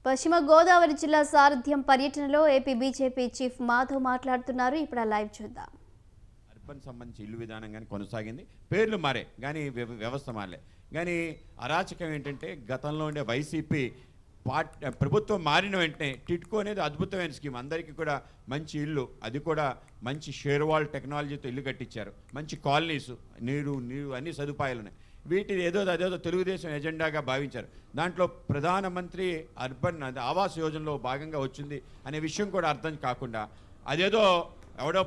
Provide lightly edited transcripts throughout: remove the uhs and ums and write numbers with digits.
పశ్చిమ గోదావరి జిల్లా సారథ్యం పర్యటనలో ఏపీ బీజేపీ చీఫ్ మాధవ్ మాట్లాడుతున్నారు. ఇప్పుడు లైవ్ చూద్దాం. అర్బన్ సంబంధించి ఇల్లు విధానం కానీ కొనసాగింది, పేర్లు మారే కానీ వ్యవస్థ మారలే. కానీ అరాచకం ఏంటంటే గతంలో ఉండే వైసీపీ ప్రభుత్వం మారిన వెంటనే టిట్కో అనేది అద్భుతమైన స్కీమ్, అందరికీ కూడా మంచి ఇల్లు, అది కూడా మంచి షేర్వాల్ టెక్నాలజీతో ఇల్లు కట్టించారు, మంచి కాలనీస్, నీరు అన్ని సదుపాయాలు ఉన్నాయి. వీటిని అదేదో తెలుగుదేశం ఎజెండాగా భావించారు. దాంట్లో ప్రధానమంత్రి అర్బన్ ఆవాస్ యోజనలో భాగంగా వచ్చింది అనే విషయం కూడా అర్థం కాకుండా అదేదో ఎవడో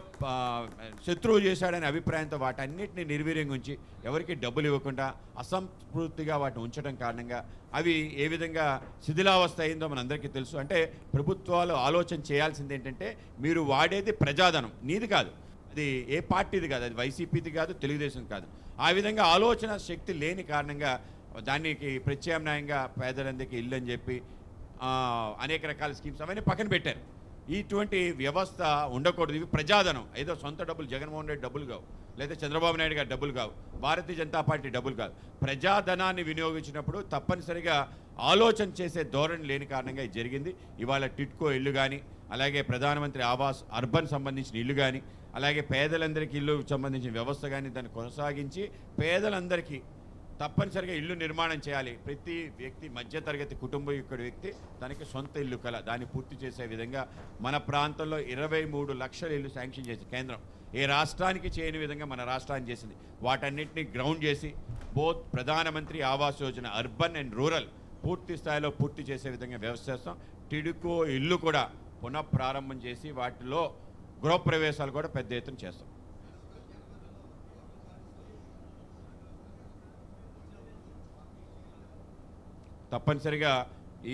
శత్రువు చేశాడనే అభిప్రాయంతో వాటన్నిటిని నిర్వీర్యంగా ఉంచి ఎవరికి డబ్బులు ఇవ్వకుండా అసంపూర్తిగా వాటిని ఉంచడం కారణంగా అవి ఏ విధంగా శిథిలావస్థ అయిందో మనందరికీ తెలుసు. అంటే ప్రభుత్వాలు ఆలోచన చేయాల్సింది ఏంటంటే, మీరు వాడేది ప్రజాధనం, నీది కాదు, అది ఏ పార్టీది కాదు, అది వైసీపీది కాదు, తెలుగుదేశం కాదు. ఆ విధంగా ఆలోచన శక్తి లేని కారణంగా దానికి ప్రత్యామ్నాయంగా పేదలందరికీ ఇల్లు అని చెప్పి అనేక రకాల స్కీమ్స్ అవన్నీ పక్కన పెట్టారు. ఇటువంటి వ్యవస్థ ఉండకూడదు. ఇవి ప్రజాధనం, ఏదో సొంత డబ్బులు, జగన్మోహన్ రెడ్డి డబ్బులు కావు, లేదా చంద్రబాబు నాయుడు గారి డబ్బులు కావు, భారతీయ జనతా పార్టీ డబ్బులు కాదు. ప్రజాధనాన్ని వినియోగించినప్పుడు తప్పనిసరిగా ఆలోచన చేసే ధోరణి లేని కారణంగా ఇది జరిగింది. ఇవాళ టిట్కో ఇల్లు కానీ, అలాగే ప్రధానమంత్రి ఆవాస్ అర్బన్ సంబంధించిన ఇల్లు కానీ, అలాగే పేదలందరికీ ఇల్లు సంబంధించిన వ్యవస్థ కానీ దాన్ని కొనసాగించి పేదలందరికీ తప్పనిసరిగా ఇల్లు నిర్మాణం చేయాలి. ప్రతి వ్యక్తి, మధ్యతరగతి కుటుంబీకుడి వ్యక్తి తనకి సొంత ఇల్లు కల దాన్ని పూర్తి చేసే విధంగా మన ప్రాంతంలో 23 లక్షల ఇల్లు శాంక్షన్ చేసి కేంద్రం ఏ రాష్ట్రానికి చేయని విధంగా మన రాష్ట్రాన్ని చేసింది. వాటన్నిటిని గ్రౌండ్ చేసి బోత్ ప్రధానమంత్రి Awas Yojana urban and rural పూర్తి స్థాయిలో పూర్తి చేసే విధంగా వ్యవస్థ చేస్తాం. టిడ్కో ఇల్లు కూడా పునఃప్రారంభం చేసి వాటిలో గృహప్రవేశాలు కూడా పెద్ద ఎత్తున చేస్తాం. తప్పనిసరిగా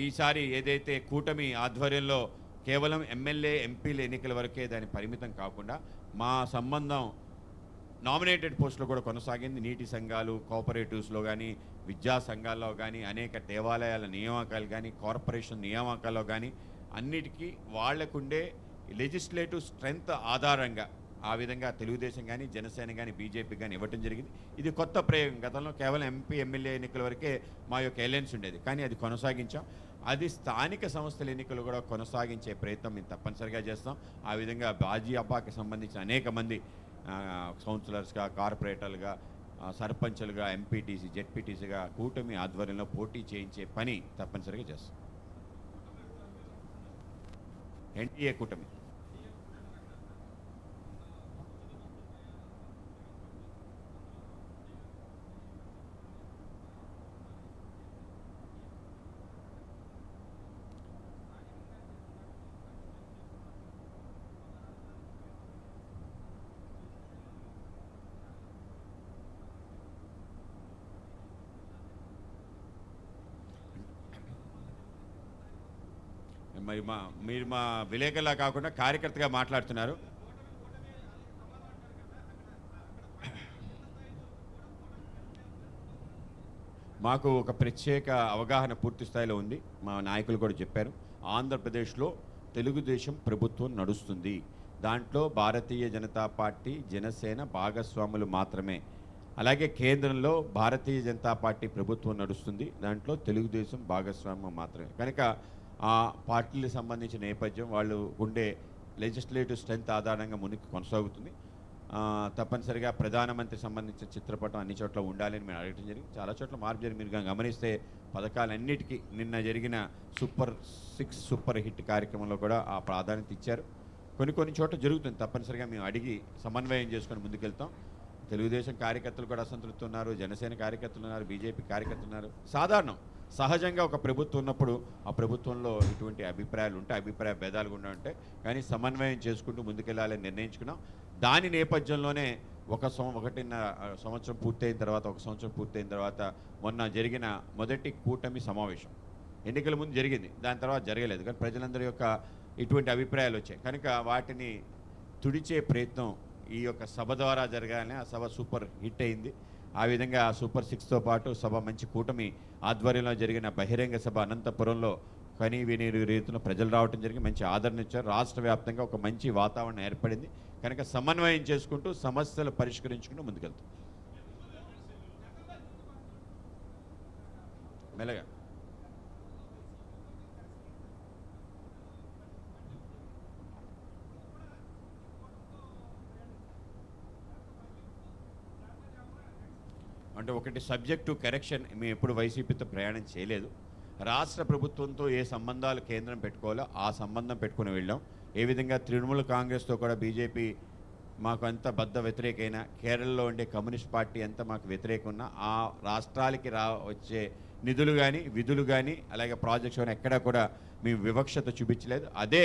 ఈసారి ఏదైతే కూటమి ఆధ్వర్యంలో కేవలం ఎమ్మెల్యే ఎంపీల ఎన్నికల వరకే దాని పరిమితం కాకుండా మా సంబంధం నామినేటెడ్ పోస్టులు కూడా కొనసాగింది. నీటి సంఘాలు, కోఆపరేటివ్స్లో కానీ, విద్యా సంఘాల్లో కానీ, అనేక దేవాలయాల నియామకాలు కానీ, కార్పొరేషన్ నియామకాల్లో కానీ అన్నిటికీ వాళ్లకుండే లెజిస్లేటివ్ స్ట్రెంగ్త్ ఆధారంగా ఆ విధంగా తెలుగుదేశం కానీ, జనసేన కానీ, బీజేపీ కానీ ఇవ్వటం జరిగింది. ఇది కొత్త ప్రయోగం. గతంలో కేవలం ఎంపీ ఎమ్మెల్యే ఎన్నికల వరకే మా యొక్క ఎలయన్స్ ఉండేది, కానీ అది కొనసాగించాం. అది స్థానిక సంస్థల ఎన్నికలు కూడా కొనసాగించే ప్రయత్నం మేము తప్పనిసరిగా చేస్తాం. ఆ విధంగా బాజీఅబ్బాకి సంబంధించిన అనేక మంది కౌన్సిలర్స్గా, కార్పొరేటర్లుగా, సర్పంచులుగా, ఎంపీటీసీ, జెడ్పీటీసీగా కూటమి ఆధ్వర్యంలో పోటీ చేయించే పని తప్పనిసరిగా చేస్తాం. ఎన్డీఏ కూటమి మరి మీరు మా విలేకరులా కాకుండా కార్యకర్తగా మాట్లాడుతున్నారు. మాకు ఒక ప్రత్యేక అవగాహన పూర్తి స్థాయిలో ఉంది. మా నాయకులు కూడా చెప్పారు, ఆంధ్రప్రదేశ్లో తెలుగుదేశం ప్రభుత్వం నడుస్తుంది, దాంట్లో భారతీయ జనతా పార్టీ, జనసేన భాగస్వాములు మాత్రమే. అలాగే కేంద్రంలో భారతీయ జనతా పార్టీ ప్రభుత్వం నడుస్తుంది, దాంట్లో తెలుగుదేశం భాగస్వామ్యం మాత్రమే. కనుక ఆ పార్టీలకు సంబంధించిన నేపథ్యం, వాళ్ళు ఉండే లెజిస్లేటివ్ స్ట్రెంత్ ఆధారంగా ముందుకు కొనసాగుతుంది. తప్పనిసరిగా ప్రధానమంత్రి సంబంధించిన చిత్రపటం అన్ని చోట్ల ఉండాలని మేము అడగడం జరిగింది. చాలా చోట్ల మార్పు జరిగి మీరు గమనిస్తే పథకాలన్నిటికీ నిన్న జరిగిన సూపర్ 6 సూపర్ హిట్ కార్యక్రమంలో కూడా ఆ ప్రాధాన్యత ఇచ్చారు. కొన్ని చోట్ల జరుగుతుంది. తప్పనిసరిగా మేము అడిగి సమన్వయం చేసుకొని ముందుకెళ్తాం. తెలుగుదేశం కార్యకర్తలు కూడా అసంతృప్తి ఉన్నారు, జనసేన కార్యకర్తలు ఉన్నారు, బీజేపీ కార్యకర్తలు ఉన్నారు. సాధారణం, సహజంగా ఒక ప్రభుత్వం ఉన్నప్పుడు ఆ ప్రభుత్వంలో ఇటువంటి అభిప్రాయాలు ఉంటాయి, అభిప్రాయ భేదాలు కూడా ఉంటాయి. కానీ సమన్వయం చేసుకుంటూ ముందుకెళ్ళాలని నిర్ణయించుకున్నాం. దాని నేపథ్యంలోనే 1.5 సంవత్సరం పూర్తయిన తర్వాత, 1 సంవత్సరం పూర్తయిన తర్వాత మొన్న జరిగిన మొదటి కూటమి సమావేశం ఎన్నికల ముందు జరిగింది, దాని తర్వాత జరగలేదు. కానీ ప్రజలందరి యొక్క ఇటువంటి అభిప్రాయాలు వచ్చాయి. కనుక వాటిని తుడిచే ప్రయత్నం ఈ యొక్క సభ ద్వారా జరగాలని ఆ సభ సూపర్ హిట్ అయింది. ఆ విధంగా సూపర్ 6తో పాటు సభ మంచి కూటమి ఆధ్వర్యంలో జరిగిన బహిరంగ సభ అనంతపురంలో కనీ విని రీతిలో ప్రజలు రావడం జరిగి మంచి ఆదరణ ఇచ్చారు. రాష్ట్ర వ్యాప్తంగా ఒక మంచి వాతావరణం ఏర్పడింది. కనుక సమన్వయం చేసుకుంటూ సమస్యలు పరిష్కరించుకుంటూ ముందుకెళ్తాం. మెల్లగా అంటే ఒకటి సబ్జెక్టు కరెక్షన్, మేము ఎప్పుడు వైసీపీతో ప్రయాణం చేయలేదు. రాష్ట్ర ప్రభుత్వంతో ఏ సంబంధాలు కేంద్రం పెట్టుకోవాలో ఆ సంబంధం పెట్టుకుని వెళ్ళాం. ఏ విధంగా తృణమూల్ కాంగ్రెస్తో కూడా బీజేపీ మాకు అంత బద్ద వ్యతిరేకైనా, కేరళలో ఉండే కమ్యూనిస్ట్ పార్టీ ఎంత మాకు వ్యతిరేకం ఉన్నా ఆ రాష్ట్రాలకి వచ్చే నిధులు కానీ విధులు కానీ అలాగే ప్రాజెక్ట్స్ కానీ ఎక్కడా కూడా మేము వివక్షత చూపించలేదు. అదే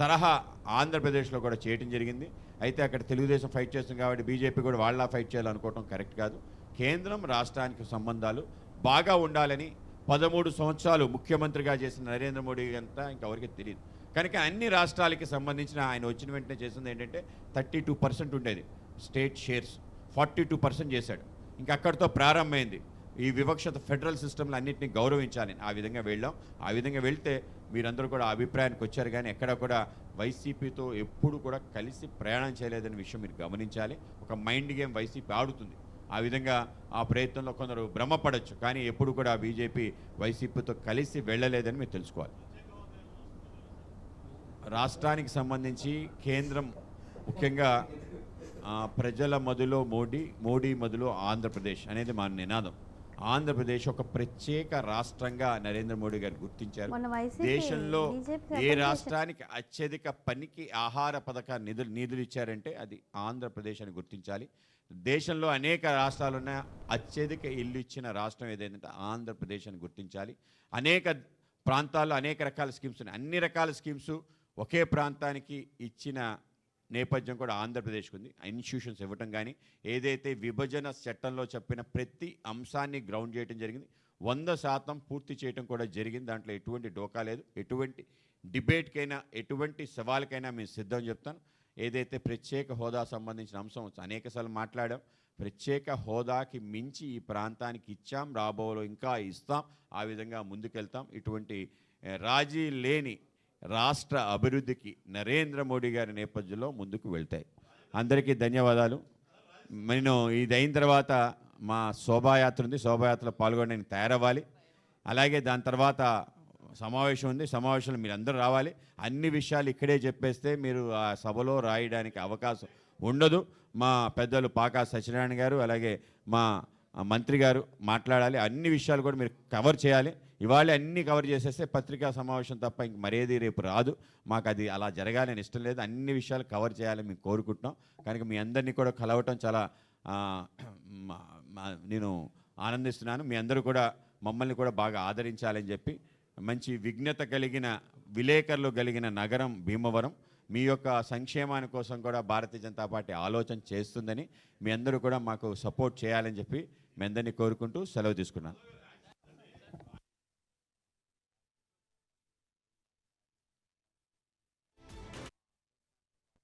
తరహా ఆంధ్రప్రదేశ్లో కూడా చేయటం జరిగింది. అయితే అక్కడ తెలుగుదేశం ఫైట్ చేస్తుంది కాబట్టి బీజేపీ కూడా వాళ్ళ ఫైట్ చేయాలనుకోవటం కరెక్ట్ కాదు. కేంద్రం రాష్ట్రానికి సంబంధాలు బాగా ఉండాలని 13 సంవత్సరాలు ముఖ్యమంత్రిగా చేసిన నరేంద్ర మోడీ అంతా ఇంకెవరికి తెలియదు. కనుక అన్ని రాష్ట్రాలకి సంబంధించిన ఆయన వచ్చిన వెంటనే చేసింది ఏంటంటే 32% ఉండేది స్టేట్ షేర్స్, 42% చేశాడు. ఇంక అక్కడితో ప్రారంభమైంది ఈ వివక్షత. ఫెడరల్ సిస్టమ్లో అన్నింటినీ గౌరవించాలని ఆ విధంగా వెళ్ళాం. ఆ విధంగా వెళ్తే మీరందరూ కూడా అభిప్రాయానికి వచ్చారు. కానీ ఎక్కడ కూడా వైసీపీతో ఎప్పుడు కూడా కలిసి ప్రయాణం చేయలేదనే విషయం మీరు గమనించాలి. ఒక మైండ్ గేమ్ వైసీపీ ఆడుతుంది. ఆ విధంగా ఆ ప్రయత్నంలో కొందరు భ్రమపడవచ్చు, కానీ ఎప్పుడు కూడా బీజేపీ వైసీపీతో కలిసి వెళ్ళలేదని మీరు తెలుసుకోవాలి. రాష్ట్రానికి సంబంధించి కేంద్రం ముఖ్యంగా ప్రజల మదిలో మోడీ, మోడీ మదిలో ఆంధ్రప్రదేశ్ అనేది మా నినాదం. ఆంధ్రప్రదేశ్ ఒక ప్రత్యేక రాష్ట్రంగా నరేంద్ర మోడీ గారు గుర్తించారు. దేశంలో ఏ రాష్ట్రానికి అత్యధిక పనికి ఆహార పథక నిధులు ఇచ్చారంటే అది ఆంధ్రప్రదేశ్ అని గుర్తించాలి. దేశంలో అనేక రాష్ట్రాలున్న అత్యధిక ఇల్లు ఇచ్చిన రాష్ట్రం ఏదైతే ఆంధ్రప్రదేశ్ అని గుర్తించాలి. అనేక ప్రాంతాల్లో అనేక రకాల స్కీమ్స్ ఉన్నాయి. అన్ని రకాల స్కీమ్స్ ఒకే ప్రాంతానికి ఇచ్చిన నేపథ్యం కూడా ఆంధ్రప్రదేశ్కి ఉంది. ఇన్స్టిట్యూషన్స్ ఇవ్వటం కానీ, ఏదైతే విభజన చట్టంలో చెప్పిన ప్రతి అంశాన్ని గ్రౌండ్ చేయడం జరిగింది. 100% పూర్తి చేయడం కూడా జరిగింది. దాంట్లో ఎటువంటి డోకా లేదు. ఎటువంటి డిబేట్కైనా ఎటువంటి సవాల్కైనా మేము సిద్ధం చెప్తాను. ఏదైతే ప్రత్యేక హోదా సంబంధించిన అంశం అనేకసార్లు మాట్లాడాం. ప్రత్యేక హోదాకి మించి ఈ ప్రాంతానికి ఇచ్చాం, రాబోలో ఇంకా ఇస్తాం. ఆ విధంగా ముందుకెళ్తాం. ఇటువంటి రాజీ లేని రాష్ట్ర అభివృద్ధికి నరేంద్ర మోడీ గారి నేపథ్యంలో ముందుకు వెళ్తాయి. అందరికీ ధన్యవాదాలు. నేను ఇది అయిన తర్వాత మా శోభాయాత్ర ఉంది. శోభాయాత్రలో పాల్గొనడానికి తయారవ్వాలి. అలాగే దాని తర్వాత సమావేశం ఉంది. సమావేశంలో మీరు అందరూ రావాలి. అన్ని విషయాలు ఇక్కడే చెప్పేస్తే మీరు ఆ సభలో రాయడానికి అవకాశం ఉండదు. మా పెద్దలు పాకా సత్యనారాయణ గారు అలాగే మా మంత్రి గారు మాట్లాడాలి. అన్ని విషయాలు కూడా మీరు కవర్ చేయాలి. ఇవాళ అన్నీ కవర్ చేసేస్తే పత్రికా సమావేశం తప్ప ఇంక మరేది రేపు రాదు. మాకు అది అలా జరగాలని ఇష్టం లేదు. అన్ని విషయాలు కవర్ చేయాలని మేము కోరుకుంటున్నాం. కనుక మీ అందరినీ కూడా కలవటం చాలా నేను ఆనందిస్తున్నాను. మీ అందరూ కూడా మమ్మల్ని కూడా బాగా ఆదరించాలని చెప్పి, మంచి విఘ్నత కలిగిన విలేకరులు కలిగిన నగరం భీమవరం. మీ యొక్క సంక్షేమాని కోసం కూడా భారతీయ జనతా పార్టీ ఆలోచన చేస్తుందని మీ అందరూ కూడా మాకు సపోర్ట్ చేయాలని చెప్పి మీ అందరినీ కోరుకుంటూ సెలవు తీసుకున్నాను.